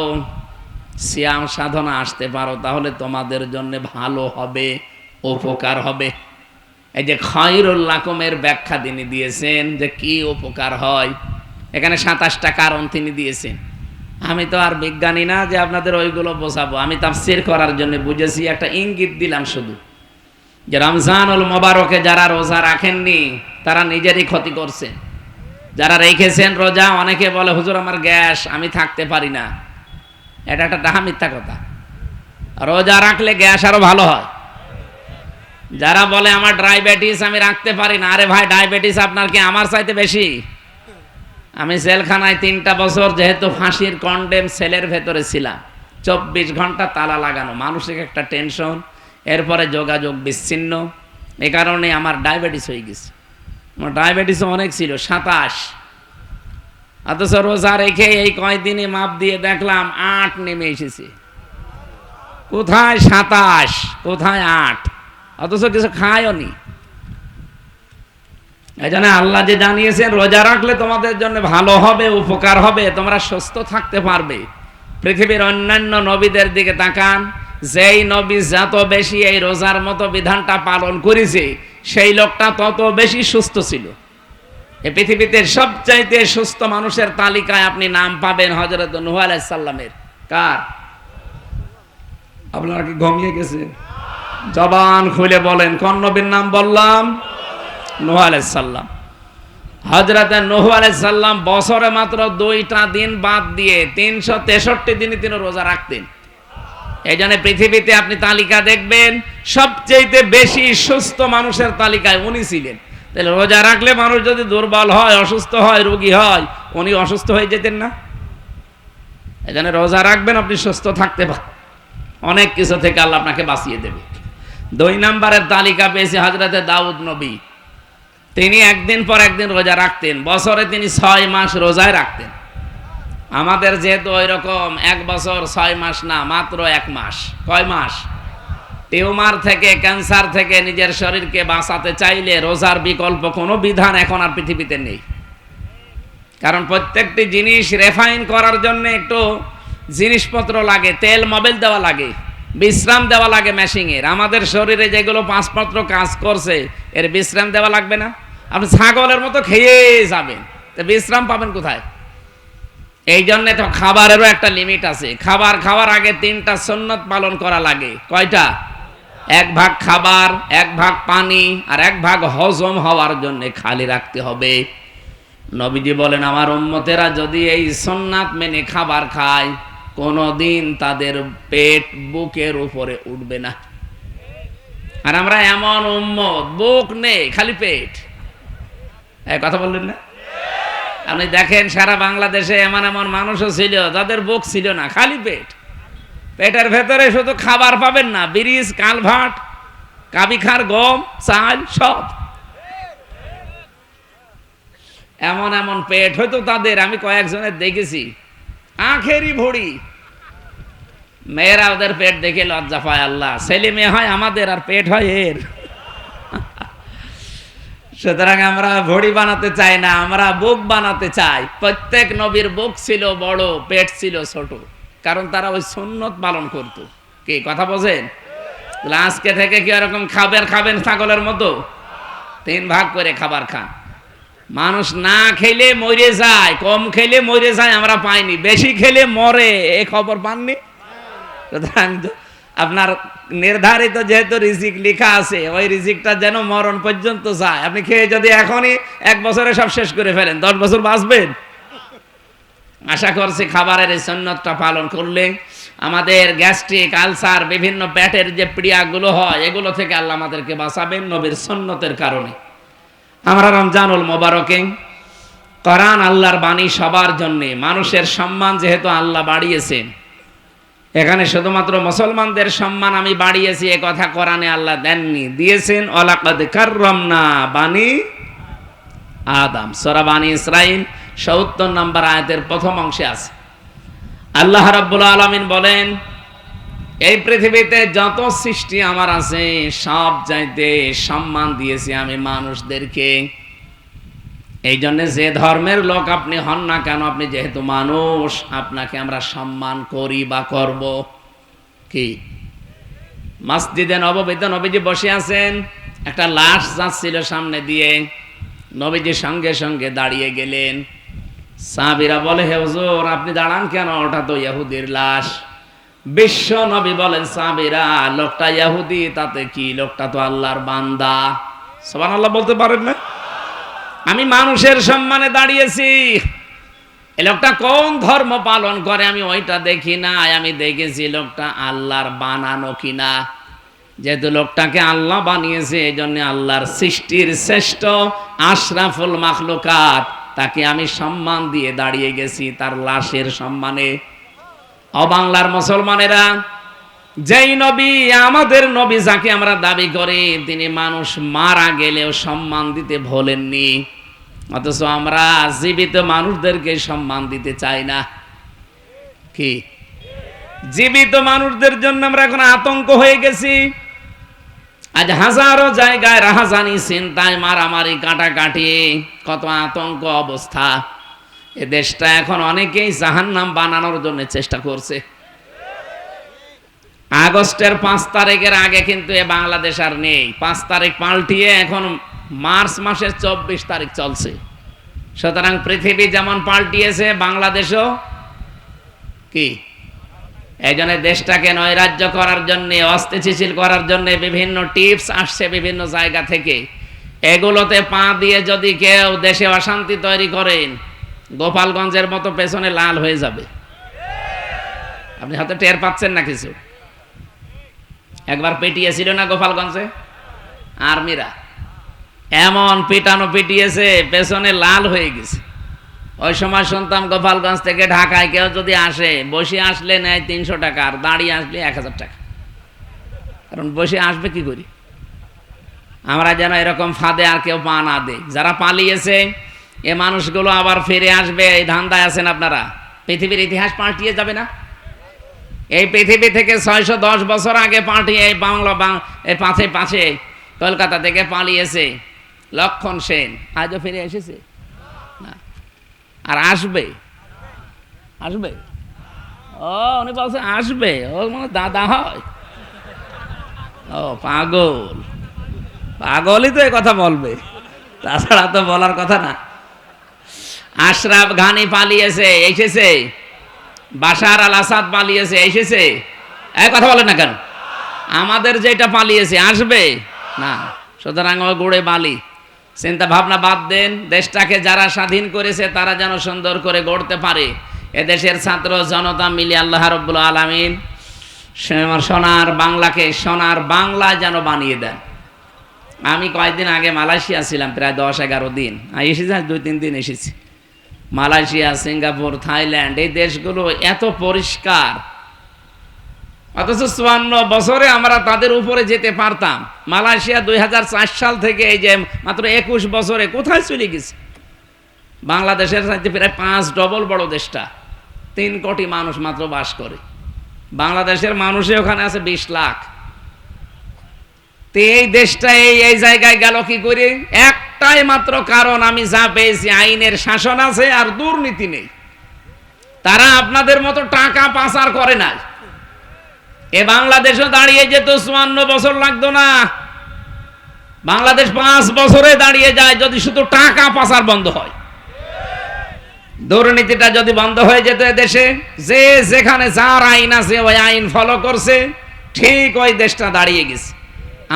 সিয়াম সাধনা আসতে পারো, তাহলে তোমাদের জন্য ভালো হবে, উপকার হবে। এই যে খায়রুল লাকুমের ব্যাখ্যা তিনি দিয়েছেন যে কি উপকার হয়। এখানে 27টা কারণ তিনি দিয়েছেন। আমি তো আর বিজ্ঞানী না যে আপনাদের ওইগুলো বোঝাবো। আমি তাফসীর করার জন্য বুঝেছি, একটা ইঙ্গিত দিলাম শুধু, যে রমজানুল মোবারকে যারা রোজা রাখেননি তারা নিজেরই ক্ষতি করছে। যারা রেখেছেন রোজা, অনেকে বলে হুজুর আমার গ্যাস, আমি থাকতে পারি না। এটা একটা ডাহা মিথ্যা কথা। রোজা রাখলে গ্যাস আরো ভালো হয়। যারা বলে আমার ডায়াবেটিস, আমি রাখতে পারি না, আরে ভাই ডায়াবেটিস আপনার কি আমার চাইতে বেশি? আমি জেলখানায় 3টা বছর যেহেতু ফাঁসির কন্ডেম সেলের ভেতরে ছিলাম, 24 ঘন্টা তালা লাগানো, মানসিক একটা টেনশন, এরপরে যোগাযোগ বিচ্ছিন্ন। এই কারণে আমার ডায়াবেটিস হয়ে গেছে। আমার ডায়াবেটিসও অনেক ছিল, 27। অথচ রোজা রেখে এই কয়দিনে মাপ দিয়ে দেখলাম 8 নেমে এসেছে। কোথায় 27, কোথায় 8, অথচ কিছু খায়ও নি। এই জন্য আল্লাহ যে জানিয়েছেন রোজা রাখলে তোমাদের জন্য ভালো হবে, উপকার হবে, তোমরা সুস্থ থাকতে পারবে। পৃথিবীর অন্যান্য নবীদের দিকে তাকান, যেই নবী যত বেশি এই রোজার মতো বিধানটা পালন করেছে সেই লোকটা তত বেশি সুস্থ ছিল। এই পৃথিবীতে সবচাইতে সুস্থ মানুষের তালিকায় আপনি নাম পাবেন হযরত নূহ আলাইহিস সালামের। কার? আপনারা কি ঘুমিয়ে গেছেন? জবান খুলে বলেন, কোন নবীর নাম বললাম? নূহ আলাইহিস সালাম। হযরত নূহ আলাইহিস সালাম বছরে মাত্র 2টা দিন বাদ দিয়ে 363 দিনই তিনি রোজা রাখতেন। এই জন্য পৃথিবীতে আপনি তালিকা দেখবেন সবচেয়ে বেশি সুস্থ মানুষের তালিকায় উনি ছিলেন। তাহলে রোজা রাখলে মানুষ যদি দুর্বল হয়, অসুস্থ হয়, রোগী হয়, উনি অসুস্থ হয়ে যেতেন না? এই জন্য রোজা রাখবেন, আপনি সুস্থ থাকতে পারেন, অনেক কিছু থেকে আল্লাহ আপনাকে বাঁচিয়ে দেবে। 2 নম্বরের তালিকা পেয়েছে হযরত দাউদ নবী। তিনি একদিন পর একদিন রোজা রাখতেন, বছরে তিনি 6 মাস রোজায় রাখতেন। আমাদের যেহেতু ওই রকম 1 বছর 6 মাস না, মাত্র 1 মাস। কয় মাস? টিউমার থেকে, ক্যান্সার থেকে নিজের শরীরকে বাঁচাতে চাইলে রোজার বিকল্প কোনো বিধান এখন আর পৃথিবীতে নেই। কারণ প্রত্যেকটি জিনিস রেফাইন করার জন্য একটু জিনিসপত্র লাগে, তেল মোবিল দেওয়া লাগে, বিশ্রাম দেওয়া লাগে মেশিনের। আমাদের শরীরে যেগুলো 5 পত্র কাজ করছে এর বিশ্রাম দেওয়া লাগবে না? আপনি ছাগলের মতো খেয়ে যাবেন, তো বিশ্রাম পাবেন কোথায়? এই জন্য তো খাবারেরও একটা লিমিট আছে। খাবার খাওয়ার আগে 3টা সুন্নত পালন করা লাগে। কয়টা? 1 ভাগ খাবার, 1 ভাগ পানি, আর 1 ভাগ হজম হওয়ার জন্য খালি রাখতে হবে। নবীজি বলেন, আমার উম্মতেরা যদি এই সুন্নাত মেনে খাবার খায় কোনদিন তাদের পেট বুকের উপরে উঠবে না। আর আমরা এমন উম্মত, বুক নেই, খালি পেট। এই কথা বললেন না? আপনি দেখেন সারা বাংলাদেশে এমন এমন মানুষও ছিল যাদের বুক ছিল না, খালি পেট। পেটের ভেতরে শুধু খাবার পাবেন না, ব্রিজ, কালভার্ট, কাবিখার, গম, চাল, সব। এমন এমন পেট হয়তো তাদের, আমি কয়েকজনের দেখেছি আখেরি ভড়ি। মেয়েরা ওদের পেট দেখে লজ্জা পায়। আল্লাহ, ছেলে মেয়ে হয় আমাদের আর পেট হয় এর। সুতরাং আমরা ভড়ি বানাতে চাই না, আমরা বুক বানাতে চাই। প্রত্যেক নবীর বুক ছিল বড়, পেট ছিল ছোট, কারণ তারা ওই সুন্নত পালন করত। কি কথা বোঝেন? আজকে থেকে কি এরকম খাবেন ছাগলের মতো 3 ভাগ করে খাবার খান। মানুষ না খেলে মরে যায়, কম খেলে মরে যায় আমরা পাইনি, বেশি খেলে মরে, এই খবর পাননি? সুতরাং আপনার নির্ধারিত যেহেতু রিজিক লেখা আছে, ওই রিজিকটা যেন মরণ পর্যন্ত যায়। আপনি খেয়ে যদি এখনই 1 বছরে সব শেষ করে ফেলেন, 10 বছর বাঁচবেন? আশা করছি খাবারের এই সুন্নতটা পালন করলে আমাদের গ্যাস্ট্রিক, আলসার, বিভিন্ন পেটের যে পীড়াগুলো হয় এগুলো থেকে আল্লাহ আমাদেরকে বাঁচাবেন নবীর সুন্নতের কারণে। আমরা রমজানুল মোবারকে কোরআন আল্লাহর বাণী সবার জন্যে, মানুষের সম্মান যেহেতু আল্লাহ বাড়িয়েছেন, এখানে শুধুমাত্র মুসলমানদের সম্মান আমি বাড়িয়েছি এ কথা কোরআনে আল্লাহ দেননি, দিয়েছেন ওয়ালাকাদ কাররামনা বানি আদম। সূরা বানি ইসরাঈল ৭০ নম্বর আয়াতের প্রথম অংশে আছে। আল্লাহ রাব্বুল আলামিন বলেন, এই পৃথিবীতে যত সৃষ্টি আমার আছে সব চাইতে সম্মান দিয়েছি আমি মানুষদেরকে। এই জন্য যে ধর্মের লোক আপনি হন না কেন, আপনি যেহেতু মানুষ, আপনাকে আমরা সম্মান করি বা করব। কি মসজিদে নববীতে নবীজি বসে আছেন, একটা লাশ যাচ্ছিল সামনে দিয়ে, নবীজি সঙ্গে সঙ্গে দাঁড়িয়ে গেলেন। সাহাবীরা বলে, হে হুজুর আপনি দাঁড়ান কেন, ওটা তো ইহুদির লাশ। বিশ্ব নবী বলেন, সাহাবীরা লোকটা ইহুদি তাতে কি, লোকটা তো আল্লাহর বান্দা। সুবহানাল্লাহ বলতে পারেন না? আমি মানুষের সম্মানে দাঁড়িয়েছি। এই লোকটা কোন ধর্ম পালন করে আমি ওইটা দেখি না, আমি দেখেছি লোকটা আল্লাহর বানানো কিনা। যেহেতু লোকটাকে আল্লাহ বানিয়েছে, এই জন্য আল্লাহর সৃষ্টির শ্রেষ্ঠ আশরাফুল মাখলুকাত, তাকে আমি সম্মান দিয়ে দাঁড়িয়ে গেছি তার লাশের সম্মানে। অবাংলার মুসলমানেরা, যেই নবী আমাদের নবী যাকে আমরা দাবি করি, তিনি মানুষ মারা গেলেও সম্মান দিতে ভোলেননি। অথচ আমরা জীবিত মানুষদেরকে সম্মান দিতে চাই না। কি জীবিত মানুষদের জন্য আমরা এখন আতঙ্ক হয়ে গেছি। আজ হাজারো জায়গায় রাহাজানি, চিন্তায়, মারামারি, কাটাকাটি, কত আতঙ্ক অবস্থা। এ দেশটা এখন অনেকেই জাহান্নাম বানানোর জন্য চেষ্টা করছে। আগস্টের 5 তারিখের আগে কিন্তু এ বাংলাদেশ আর নেই। 5 তারিখ পাল্টিয়ে এখন মার্চ মাসের 24 তারিখ চলছে। সুতরাং পৃথিবী যেমন পাল্টিয়েছে, বাংলাদেশও কি এই জন্য দেশটাকে নৈরাজ্য করার জন্য, অস্থিতিশীল করার জন্য বিভিন্ন টিপস আসছে বিভিন্ন জায়গা থেকে। এগুলোতে পা দিয়ে যদি কেউ দেশে অশান্তি তৈরি করেন, গোপালগঞ্জের মতো পেছনে লাল হয়ে যাবে। আপনি হয়তো টের পাচ্ছেন না কিছু। একবার পিটিয়েছিল না গোপালগঞ্জে আর্মিরা, এমন পিটানো পিটিয়েছে পেছনে লাল হয়ে গেছে। ওই সময় শুনতাম গোপালগঞ্জ থেকে ঢাকায় কেউ যদি আসে, বসে আসলে নেয় 300 টাকা, আর দাঁড়িয়ে আসলে 1000 টাকা। কারণ বসে আসবে কি করি আমরা, যেন এরকম ফাঁদে আর কেউ পা না দেয়। যারা পালিয়েছে এ মানুষগুলো আবার ফিরে আসবে, এই ধান্দায় আছেন আপনারা। পৃথিবীর ইতিহাস পাল্টিয়ে যাবে না? এই পৃথিবী থেকে 610 বছর আগে পাল্টিয়ে এই এই পাশে কলকাতা থেকে পালিয়েছে লক্ষণ সেন, আজও ফিরে এসেছে না, আর আসবে। আসবে ও উনি বলছে আসবে, ও মানে দাদা হয়। ও পাগল, পাগলই তো এই কথা বলবে, তাছাড়া তো বলার কথা না। আশরাফ ঘানি পালিয়েছে, এসেছে। বাশার আল আসাদ পালিয়েছে, এসেছে। এই কথা বলেন না কেন? আমাদের যেটা পালিয়েছে আসবে না। সুতরাং ও গুড়ে বালি, চিন্তা ভাবনা বাদ দেন। দেশটাকে যারা স্বাধীন করেছে তারা যেন সুন্দর করে গড়তে পারে। এদেশের ছাত্র জনতা মিলে আল্লাহ রাব্বুল আলামিন সোনার বাংলাকে সোনার বাংলা যেন বানিয়ে দেন। আমি কয়েকদিন আগে মালয়েশিয়া ছিলাম, প্রায় 10-11 দিন। এসেছি 2-3 দিন এসেছি। মালয়েশিয়া, সিঙ্গাপুর, থাইল্যান্ড, এই দেশগুলো এত পরিষ্কার, অথচ 54 বছরে আমরা তাদের উপরে যেতে পারতাম। মালয়েশিয়া 2004 সাল থেকে এই যে মাত্র 21 বছরে কোথায় চলে গেছে? বাংলাদেশের চাইতে প্রায় 5 ডবল বড় দেশটা। 3 কোটি মানুষ মাত্র বাস করে। বাংলাদেশের মানুষই ওখানে আছে 20 লাখ। তো এই দেশটা এই জায়গায় গেল কি করে? একটাই মাত্র কারণ, আমি যা পেয়েছি, আইনের শাসন আছে আর দুর্নীতি নেই। তারা আপনাদের মতো টাকা পাচার করে না। এ বাংলাদেশও দাঁড়িয়ে যেত, 54 বছর লাগতো না। বাংলাদেশ 5 বছরে দাঁড়িয়ে যায় যদি শুধু টাকা পাচার বন্ধ হয়। দুর্নীতিটা যদি বন্ধ হয়ে যেত দেশে, যে যেখানে যার আইন আছে ওই আইন ফলো করছে, ঠিক ওই দেশটা দাঁড়িয়ে গেছে।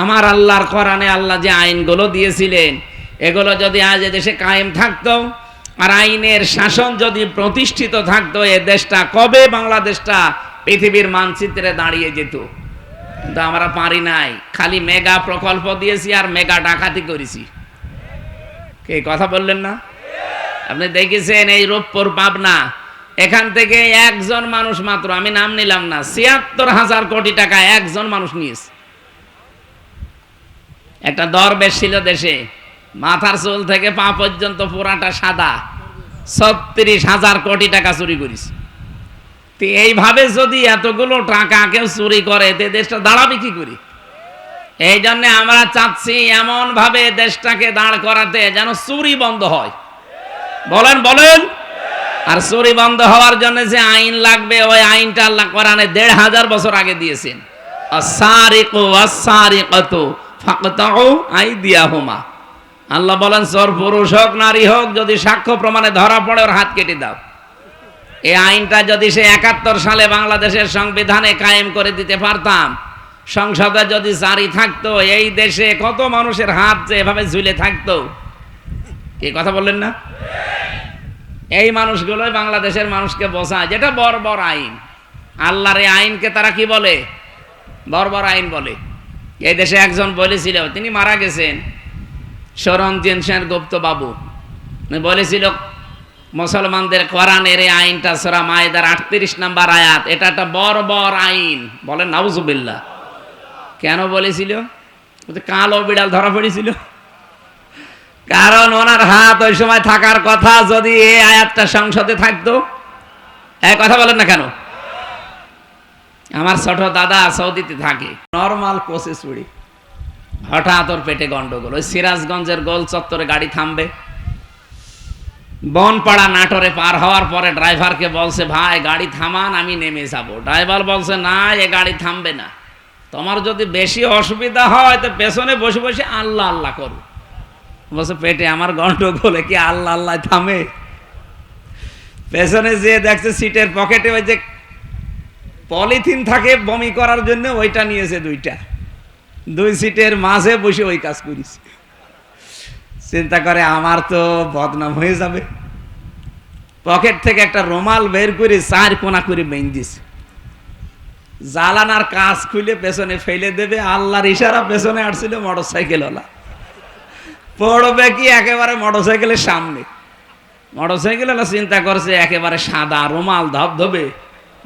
আমার আল্লাহর কোরআনে আল্লাহ যে আইনগুলো দিয়েছিলেন, এগুলো যদি আজ দেশে কায়েম থাকতো আর আইনের শাসন যদি প্রতিষ্ঠিত থাকতো, এ দেশটা কবে বাংলাদেশটা পৃথিবীর মানচিত্রে দাঁড়িয়ে যেত। কিন্তু আমরা পারি নাই, খালি মেগা প্রকল্প দিয়েছি আর মেগা ডাকাতি করেছি। কে কথা বললেন না? আপনি দেখেছেন এই রূপপুর, পাবনা, এখান থেকে একজন মানুষ মাত্র, আমি নাম নিলাম না, ৭৬,০০০ কোটি টাকা একজন মানুষ নিয়েছে। একটা দরবেশ ছিল দেশে, মাথার চুল থেকে পা পর্যন্ত পুরাটা সাদা, ৩৬,০০০ কোটি টাকা চুরি করিস। তো এইভাবে যদি এতগুলো টাকা কেউ চুরি করে, তে দেশটা দাঁড়াবে কি করি? এই জন্য আমরা চাচ্ছি এমন ভাবে দেশটাকে দাঁড় করাতে যেন চুরি বন্ধ হয়। বলেন বলেন। আর চুরি বন্ধ হওয়ার জন্য যে আইন লাগবে, ওই আইনটা আল্লাহ কোরআনে ১৫০০ বছর আগে দিয়েছেন। আস-সারিকু ওয়াস-সারিকাতু ফাকতাউ আইদিয়াহুমা। আল্লাহ বলেন, চোর পুরুষ হোক নারী হোক, যদি সাক্ষ্য প্রমাণে ধরা পড়ে ওর হাত কেটে দাও। এই আইনটা যদি সে ৭১ সালে বাংলাদেশের সংবিধানে কায়েম করে দিতে পারতাম, সংসদে যদি জারি থাকতো, এই দেশে কত মানুষের হাত যে এভাবে ঝুলে থাকতো। কি কথা বললেন না? এই মানুষগুলোই বাংলাদেশের মানুষকে বোঝায় যেটা বর্বর আইন। আল্লাহর এই আইনকে তারা কি বলে? বর্বর আইন বলে। এই দেশে একজন বলেছিল, তিনি মারা গেছেন, সরঞ্জিত সেনগুপ্ত বাবু, বলেছিল মুসলমানদের কোরআনের এই আইনটা সূরা মায়েদার ৩৮ নম্বর আয়াত, এটা একটা বর্বর আইন। বলেন নাউজুবিল্লাহ। কেন বলেছিল? কালো বিড়াল ধরা পড়েছিল। কারণ ওনার হাত ওই সময় থাকার কথা, যদি এই আয়াতটা সংসদে থাকতো। এক কথা বলেন না কেন? আমার ছোট দাদা সৌদিতে থাকে, নরমাল কোচে চুড়ি, হঠাৎ ওর পেটে গন্ডগোল। ওই সিরাজগঞ্জের গোল চত্বরে গাড়ি থামবে, বনপাড়া নাটোরে পার হওয়ার পরে ড্রাইভারকে বলছে, ভাই গাড়ি থামান, আমি নেমে যাব। ড্রাইভার বলছে, না, এ গাড়ি থামবে না, তোমার যদি বেশি অসুবিধা হয় তো পেছনে বসে বসে আল্লাহ আল্লাহ করো। বলছে, পেটে আমার গন্ডগোলে কি আল্লাহ আল্লাহ থামে? পেছনে যেয়ে দেখছে সিটের পকেটে ওই যে পলিথিন থাকে বমি করার জন্য, ওইটা নিয়েছে দুইটা, দুই সিটের মাঝে বসে ওই কাজ করিস। চিন্তা করে আমার তো বদনাম হয়ে যাবে। পকেট থেকে একটা রুমাল বের করে 4 কোনা করে বেঁধে দিছে, জালানার কাজ খুলে পেছনে ফেলে দেবে। আল্লাহর ইশারা, পেছনে আসছিল মোটরসাইকেল ওলা, পড়বে কি একেবারে মোটরসাইকেলের সামনে। মোটরসাইকেল ওলা চিন্তা করছে একেবারে সাদা রুমাল ধবধবে,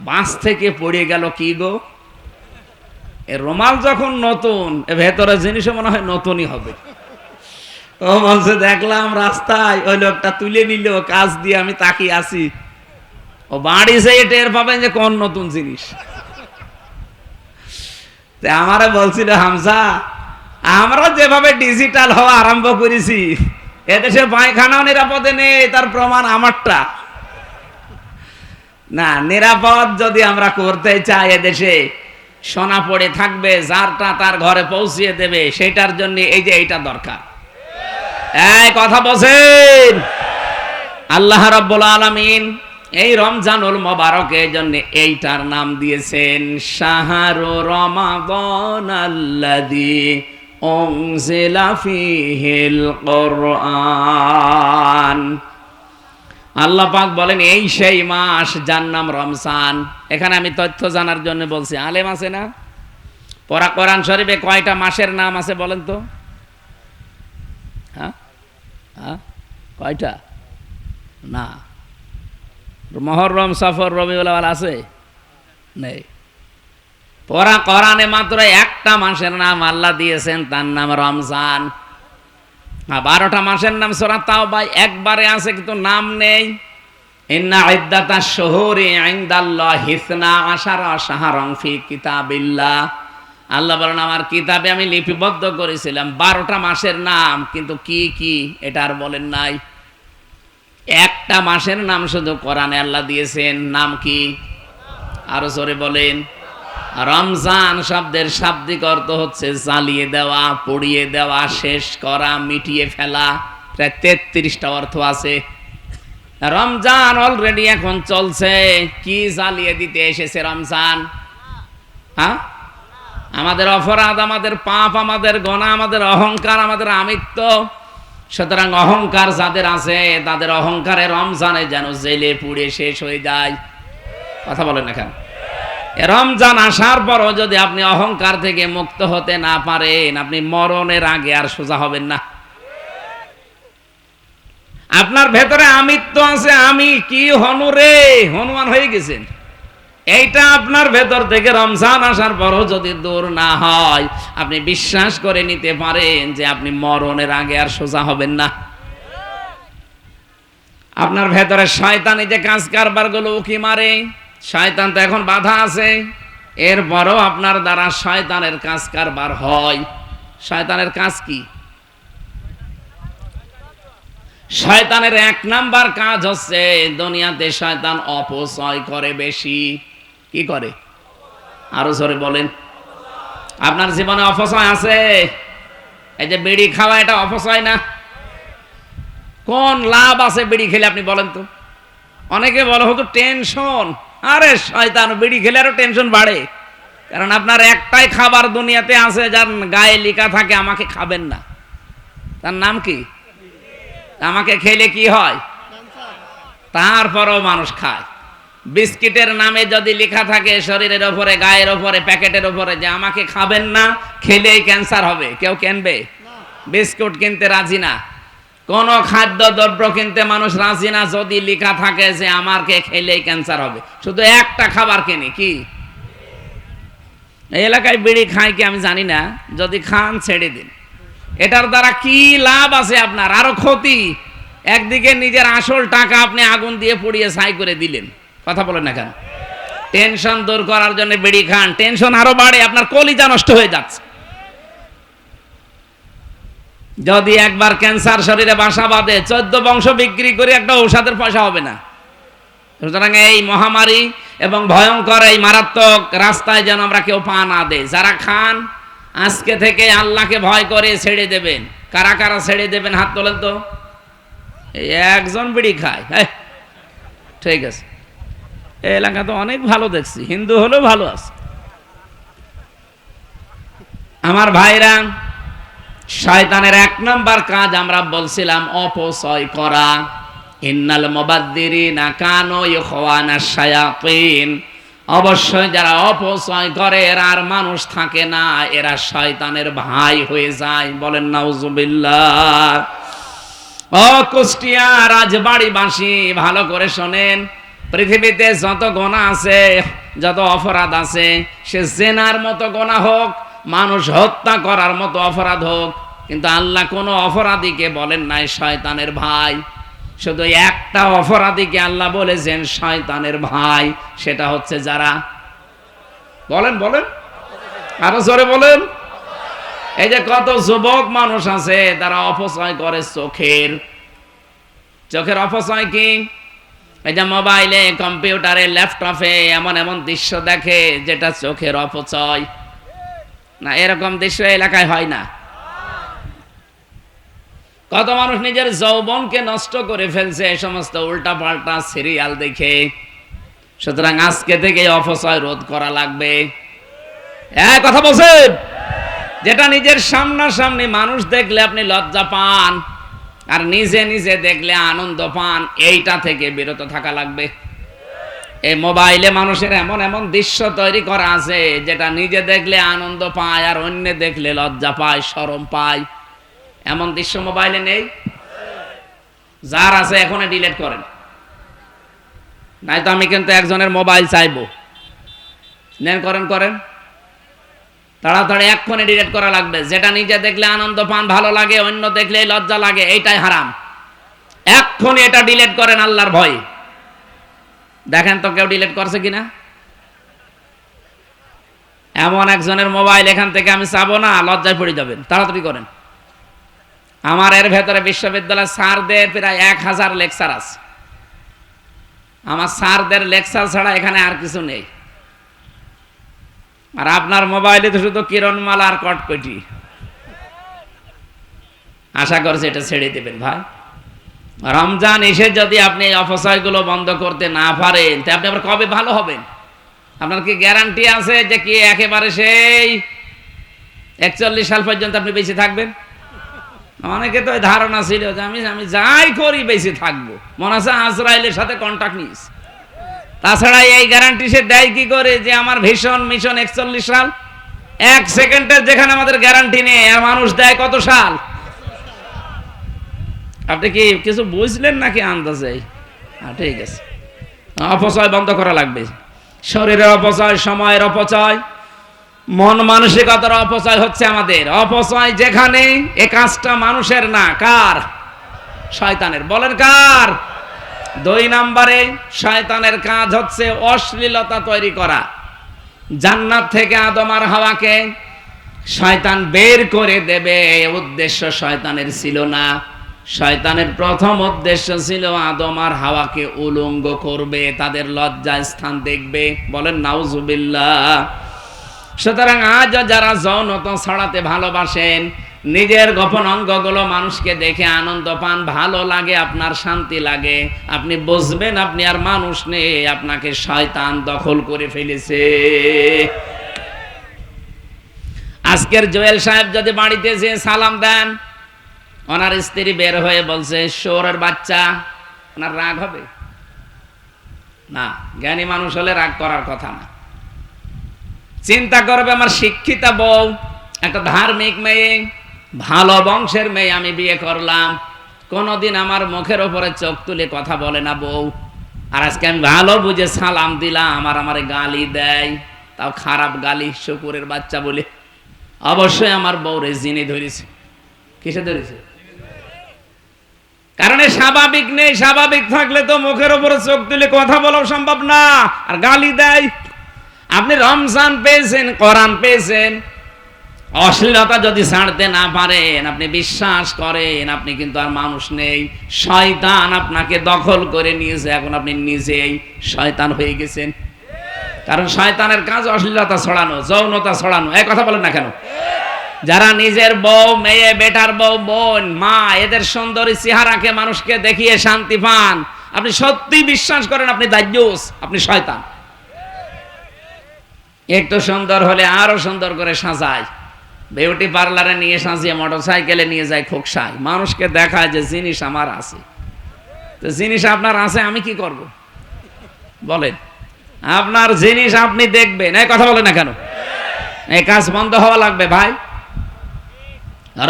বাস থেকে পড়ে গেল কি গো। এ রুমাল যখন নতুন, এ ভেতরে জিনিসও মনে হয় নতুনই হবে। ও বলছে, দেখলাম রাস্তায় ওই লোকটা তুলে নিল কাজ দিয়ে, আমি তাকিয়ে আছি। ও বাড়ি যেয়ে টের পাবেন যে কোন নতুন জিনিস। আমারে বলছিল, হামজা, আমরা যেভাবে ডিজিটাল হওয়া আরম্ভ করেছি, এদেশে পায়খানাও নিরাপদে নেই, তার প্রমাণ আমারটা। না, নিরাপদ যদি আমরা করতে চাই, এদেশে সোনা পড়ে থাকবে, যারটা তার ঘরে পৌঁছিয়ে দেবে, সেটার জন্য এই যে এইটা দরকার। এই কথা বলেন। আল্লাহ রাব্বুল আলামিন এই রমজানুল মুবারকের জন্য এইটার নাম দিয়েছেন শাহরু রমাদানাল্লাযী উনজিলা ফীহিল কুরআন। আল্লাহ পাক বলেন, এই সেই মাস যার নাম রমজান। এখানে আমি তথ্য জানার জন্য বলছি, আলেম আছে না? পরা কোরআন শরীফে কয়টা মাসের নাম আছে বলেন তো? হ্যাঁ, কয়টা? না, মুহররম, সফর, রবিউল আউয়াল আছে? নেই। পরা কোরআনে মাত্র একটা মাসের নাম আল্লাহ দিয়েছেন, তার নাম রমজান। 12টা মাসের নাম সূরা তাওবা একবারে আছে, কিন্তু নাম নেই। ইন্না ইদ্দাতাশ শুহুরি ইনদাল্লাহি 12 শাহরান ফি কিতাবিল্লাহ। আল্লাহ বলেন, আমার কিতাবে আমি লিপিবদ্ধ করেছিলাম 12টা মাসের নাম, কিন্তু কি কি এটা আর বলেন নাই। একটা মাসের নাম শুধু কোরআনে আল্লাহ দিয়েছেন, নাম কি? আরো জোরে বলেন। রমজান শব্দের শাব্দিক অর্থ হচ্ছে জ্বালিয়ে দেওয়া, পুড়িয়ে দেওয়া, শেষ করা, মিটিয়ে ফেলা। প্রায় 33টা অর্থ আছে। রমজান অলরেডি এখন চলছে। কি জ্বালিয়ে দিতে এসেছে রমজান? হ্যাঁ, আমাদের অপরাধ, আমাদের পাপ, আমাদের গোনা, আমাদের অহংকার, আমাদের আমিত্ব। সুতরাং অহংকার যাদের আছে, তাদের অহংকারে রমজানে যেন জেলে পুড়ে শেষ হয়ে যায়। কথা বলেন না কেন? রমজান আসার পরও যদি আপনি অহংকার থেকে মুক্ত হতে না পারেন, আপনি মরণের আগে আর সোজা হবেন না। আপনার ভেতরে আমিত্ব আছে, আমি কি হনু রে, হনুমান হয়ে গেছেন। এইটা আপনার ভেতর থেকে রমজান আসার পরও যদি দূর না হয়, আপনি বিশ্বাস করে নিতে পারেন যে আপনি মরণের আগে আর সোজা হবেন না। আপনার ভেতরে শয়তানি যে কাজ কারবার গুলো উকি মারে, শয়তান তো এখন বাধা আছে, এরপরও আপনার দ্বারা শয়তানের কাজ কারবার হয়। শয়তানের কাজ কি? শয়তানের 1 নাম্বার কাজ হচ্ছে, দুনিয়াতে শয়তান অপচয় করে বেশি। কি করে? আরো জোরে বলেন। আপনার জীবনে অপচয় আছে? এই যে বিড়ি খাওয়া, এটা অপচয় না? কোন লাভ আছে বিড়ি খেলে আপনি বলেন তো? অনেকে বলে হয়তো টেনশন। আরে শয়তান, বিড়ি খেলে আরো টেনশন বাড়ে। কারণ আপনার একটাই খাবার দুনিয়াতে আছে, যার গায়ে লেখা থাকে আমাকে খাবেন না। তার নাম কি? আমাকে খেলে কি হয়? তারপরও মানুষ খায়। বিস্কিটের নামে যদি লেখা থাকে শরীরের ওপরে, গায়ের ওপরে, প্যাকেটের ওপরে যে আমাকে খাবেন না, খেলেই ক্যান্সার হবে, কেউ কিনবে? বিস্কুট কিনতে রাজি না, কোন খাদ্য দ্রব্য কিনতে মানুষ রাজি না যদি লেখা থাকে যে আমাকে খেলেই ক্যান্সার হবে। শুধু একটা খাবার কিনি, কি? এই এলাকায় বিড়ি খায় কি আমি জানি না, যদি খান ছেড়ে দিন। এটার দ্বারা কি লাভ আছে আপনার? আরো ক্ষতি। একদিকে নিজের আসল টাকা আপনি আগুন দিয়ে পুড়িয়ে ছাই করে দিলেন। কথা বলেন না কেন? টেনশন দূর করার জন্য বিড়ি খান, টেনশন আরো বাড়ে, আপনার কলিজা নষ্ট হয়ে যাচ্ছে। যদি একবার ক্যান্সার শরীরে বাসা বাঁধে, 14 বংশ বিক্রি করে একটা ঔষধের পয়সা হবে না। সুতরাং এই মহামারী এবং ভয়ঙ্কর এই মারাত্মক রাস্তায় যেন আমরা কেউ পা না দেই। যারা খান আজকে থেকে আল্লাহকে ভয় করে ছেড়ে দেবেন। কারা কারা ছেড়ে দেবেন হাত তোলেন তো। এই একজন বিড়ি খায়, ঠিক আছে। এই এলাকা তো অনেক ভালো দেখছি, হিন্দু হলেও ভালো আছে। আমার ভাইরা, শয়তানের 1 নাম্বার কাজ আমরা বলছিলাম অপচয় করা। ইন্নাল মুবাদ্দিরিনা কানু ইখওয়ানাশ শায়াতিন। অবশ্যই যারা অপচয় করে এরা আর মানুষ থাকে না, এরা শয়তানের ভাই হয়ে যায়। বলেন নাউজুবিল্লাহ। ও কুষ্টিয়া রাজবাড়িবাসী, ভালো করে শোনেন। পৃথিবীতে যত গুনাহ আছে, যত অপরাধ আছে, সে জেনার মতো গুনাহ হোক, মানুষ হত্যা করার মতো অপরাধ হোক, কিন্তু আল্লাহ কোনো অপরাধীকে বলেন নাই শয়তানের ভাই। শুধু একটা অপরাধীকে আল্লাহ বলেছেন শয়তানের ভাই, সেটা হচ্ছে যারা, বলেন বলেন আরো জোরে বলেন। এই যে কত যুবক মানুষ আছে তারা অপচয় করে চোখের। চোখের অপচয় কি? এই যে মোবাইলে, কম্পিউটারে, ল্যাপটপে এমন এমন দৃশ্য দেখে যেটা চোখের অপচয়। না, এরকম দৃশ্য এলাকায় হয় না? কত মানুষ নিজের যৌবনকে নষ্ট করে ফেলছে এই সমস্ত উল্টা পাল্টা সিরিয়াল দেখে। সুতরাং আজকে থেকে অপচয় রোধ করা লাগবে। কথা বলছেন? যেটা নিজের সামনাসামনি মানুষ দেখলে আপনি লজ্জা পান আর নিজে নিজে দেখলে আনন্দ পান, এইটা থেকে বিরত থাকা লাগবে। এই মোবাইলে মানুষের এমন এমন দৃশ্য তৈরি করা আছে যেটা নিজে দেখলে আনন্দ পায় আর অন্য দেখলে লজ্জা পায়, শরম পায়। এমন দৃশ্য মোবাইলে নেই? যার আছে এখনই ডিলিট করেন, নাই তো আমি কিন্তু একজনের মোবাইল চাইবো। নেন, করেন করেন তাড়াতাড়ি, এক্ষুনি ডিলিট করা লাগবে। যেটা নিজে দেখলে আনন্দ পান, ভালো লাগে, অন্য দেখলে লজ্জা লাগে, এইটাই হারাম। এক্ষুনি এটা ডিলিট করেন আল্লাহর ভয়ে। দেখেন তো কেউ ডিলিট করছে কিনা। এমন একজনের মোবাইল এখান থেকে আমি চাবো না, লজ্জায় পড়ে যাবেন, তাড়াতাড়ি করেন। আমার এর ভেতরে বিশ্ববিদ্যালয়ের স্যারদের প্রায় 1000 লেকচার আছে। আমার স্যারদের লেকচার ছাড়া এখানে আর কিছু নেই। আর আপনার মোবাইলে তো শুধু কিরণমালা আর কটকটি। আশা করছি এটা ছেড়ে দেবেন ভাই। রমজান এসে যদি আপনি এই অপচয়গুলো বন্ধ করতে না পারেন, তা আপনি আবার কবে ভালো হবেন? আপনার কি গ্যারান্টি আছে যে কি একেবারে সেই 41 সাল পর্যন্ত আপনি বেঁচে থাকবেন? অনেকে তো ধারণা ছিল যে আমি যাই করি বেঁচে থাকবো, মনে আছে আজরাইলের সাথে কন্টাক্ট নিস। তাছাড়া এই গ্যারান্টি সে দেয় কি করে যে আমার ভীষণ মিশন 41 সাল? 1 সেকেন্ডের যেখানে আমাদের গ্যারান্টি নেই, আর মানুষ দেয় কত সাল? আপনি কি কিছু বুঝলেন নাকি আন্দাজে? ঠিক আছে, অপচয় বন্ধ করা লাগবে। শরীরের অপচয়, সময়ের অপচয়, মন মানসিকতার অপচয় হচ্ছে আমাদের। অপচয় যেখানে, এ কাজটা মানুষের না, কার? শয়তানের। বলেন কার? 2 নম্বরে শয়তানের কাজ হচ্ছে অশ্লীলতা তৈরি করা। জান্নাত থেকে আদম আর হাওয়াকে শয়তান বের করে দেবে, এই উদ্দেশ্য শয়তানের ছিল না। শয়তানের প্রথম উদ্দেশ্য ছিল আদম আর হাওয়াকে উলঙ্গ করবে, তাদের লজ্জা স্থান দেখবে। বলেন নাউজুবিল্লাহ। সুতরাং আজ যারা যৌনতা ছড়াতে ভালোবাসেন, নিজের গোপন অঙ্গগুলো মানুষকে দেখে আনন্দ পান, ভালো লাগে, আপনার শান্তি লাগে, আপনি বুঝবেন আপনি আর মানুষ নেই, আপনাকে শয়তান দখল করে ফেলেছে। আজকের জুয়েল সাহেব যদি বাড়িতে যে সালাম দেন, ওনার স্ত্রী বের হয়ে বলছে শোরের বাচ্চা, ওনার রাগ হবে না? জ্ঞানী মানুষ হলে রাগ করার কথা না। চিন্তা করবে আমার শিক্ষিতা বউ, একটা ধার্মিক মেয়ে, ভালো বংশের মেয়ে আমি বিয়ে করলাম, কোনদিন আমার মুখের উপরে চোখ তুলে কথা বলে না বউ, আর আজকে আমি ভালো বুঝে সালাম দিলাম আর আমারে গালি দেয়, তাও খারাপ গালি, শুকুরের বাচ্চা বলে। অবশ্যই আমার বউরে জিনে ধরেছে। কিসে ধরেছে? কারণ স্বাভাবিক নেই। স্বাভাবিক থাকলে তো মুখের উপরে চোখ তুলে কথা বলাও সম্ভব না, আর গালি দেয়। আপনি রমজান পেয়েছেন, কোরআন পেয়েছেন, অশ্লীলতা যদি ছাড়তে না পারেন, আপনি বিশ্বাস করেন আপনি কিন্তু আর মানুষ নেই। শয়তান আপনাকে দখল করে নিয়েছে, এখন আপনি নিজেই শয়তান হয়ে গেছেন। কারণ শয়তানের কাজ অশ্লীলতা ছড়ানো, যৌনতা ছড়ানো। এক কথা বলেন না কেন? যারা নিজের বউ, মেয়ে, বেটার বউ, বোন, মা, এদের সুন্দরী চেহারাকে মানুষকে দেখিয়ে শান্তি পান, আপনি সত্যি বিশ্বাস করেন আপনি দাজ্জুস, আপনি শয়তান। একটু সুন্দর হলে আরো সুন্দর করে সাজায়, বিউটি পার্লারে নিয়ে সাজিয়ে মোটরসাইকেলে নিয়ে যায় খোকসায়, মানুষকে দেখায় যে জিনিস আমার আছে। তো জিনিস আপনার আছে, আমি কি করব বলেন? আপনার জিনিস আপনি দেখবেন। এই কথা বলেন না কেন? এই কাজ বন্ধ হওয়া লাগবে ভাই।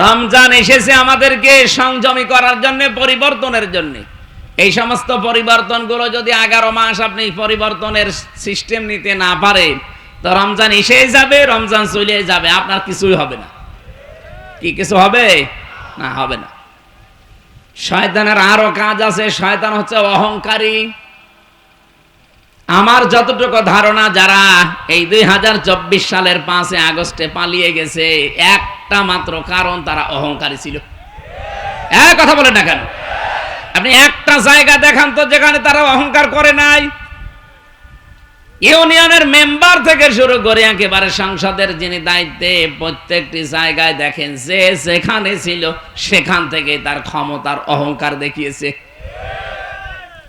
রমজান এসেছে আমাদেরকে সংযমী করার জন্য, পরিবর্তনের জন্য। এই সমস্ত পরিবর্তনগুলো যদি 11 মাস আপনি পরিবর্তনের সিস্টেম নিতে না পারেন, তো রমজান এসেই যাবে, রমজান চলে যাবে, আপনার কিছুই হবে না। কি কিছু হবে না? হবে না। শয়তানের আরো কাজ আছে। শয়তান হচ্ছে অহংকারী। আমার যতটুকু ধারণা, যারা এই 2024 সালের 5 আগস্টে পালিয়ে গেছে, একটা মাত্র কারণ, তারা অহংকারী ছিল। এক কথা বলেন না কেন? আপনি একটা জায়গা দেখান তো যেখানে তারা অহংকার করে নাই। ইউনিয়নের মেম্বার থেকে শুরু করে একেবারে সংসদের যিনি দায়িত্বে, প্রত্যেকটি জায়গায় দেখেন যে যেখানে ছিল সেখান থেকে তার ক্ষমতার অহংকার দেখিয়েছে।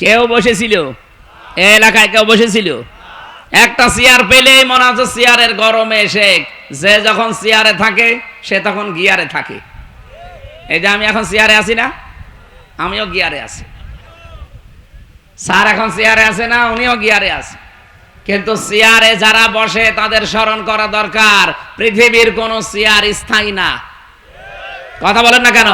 কেউ বসেছিল এলাকায়? কেউ বসেছিল? একটা চেয়ার পেলেই মনে হচ্ছে চেয়ারের গরমে এসে, যে যখন চেয়ারে থাকে সে তখন গিয়ারে থাকে। এই যে আমি এখন চেয়ারে আছি না, আমিও গিয়ারে আছি। স্যার এখন চেয়ারে আছে না, উনিও গিয়ারে আছে। কিন্তু চেয়ারে যারা বসে তাদের স্মরণ করা দরকার, পৃথিবীর কোন চেয়ার স্থায়ী না। কথা বলেন না কেন?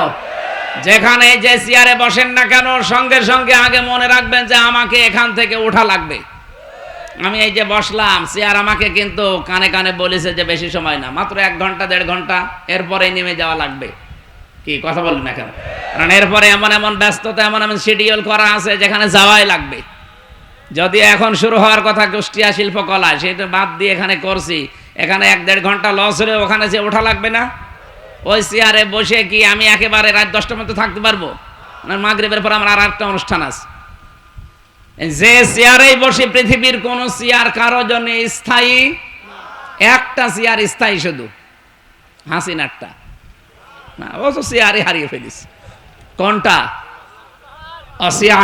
যেখানে যে চেয়ারে বসেন না কেন, সঙ্গে সঙ্গে আগে মনে রাখবেন যে আমাকে এখান থেকে ওঠা লাগবে। আমি এই যে বসলাম, চেয়ার আমাকে কিন্তু কানে কানে বলেছে যে বেশি সময় না, মাত্র 1 ঘন্টা 1.5 ঘন্টা, এরপরে নেমে যাওয়া লাগবে। কি কথা বলেন না কেন? কারণ এরপরে এমন এমন ব্যস্ততা, এমন এমন শিডিউল করা আছে যেখানে যাওয়াই লাগবে। যদি এখন শুরু হওয়ার কথা কুষ্টিয়া শিল্পকলা, সেটা বাদ দিয়ে এখানে করছি, এখানে 1-1.5 ঘন্টা লস হলে ওখানে যে ওঠা লাগবে না? ওই চেয়ারে বসে কি আমি একেবারে রাত 10টার মধ্যে থাকতে পারবো? মাগরিবের পর আমার আর একটা অনুষ্ঠান আছে। যে চেয়ারেই বসে, পৃথিবীর কোন চেয়ার কারো জন্য স্থায়ী। একটা চেয়ার স্থায়ী, শুধু হাসিনারটা না। ও তো চেয়ারে হারিয়ে ফেলিস। কোনটা? অসিয়া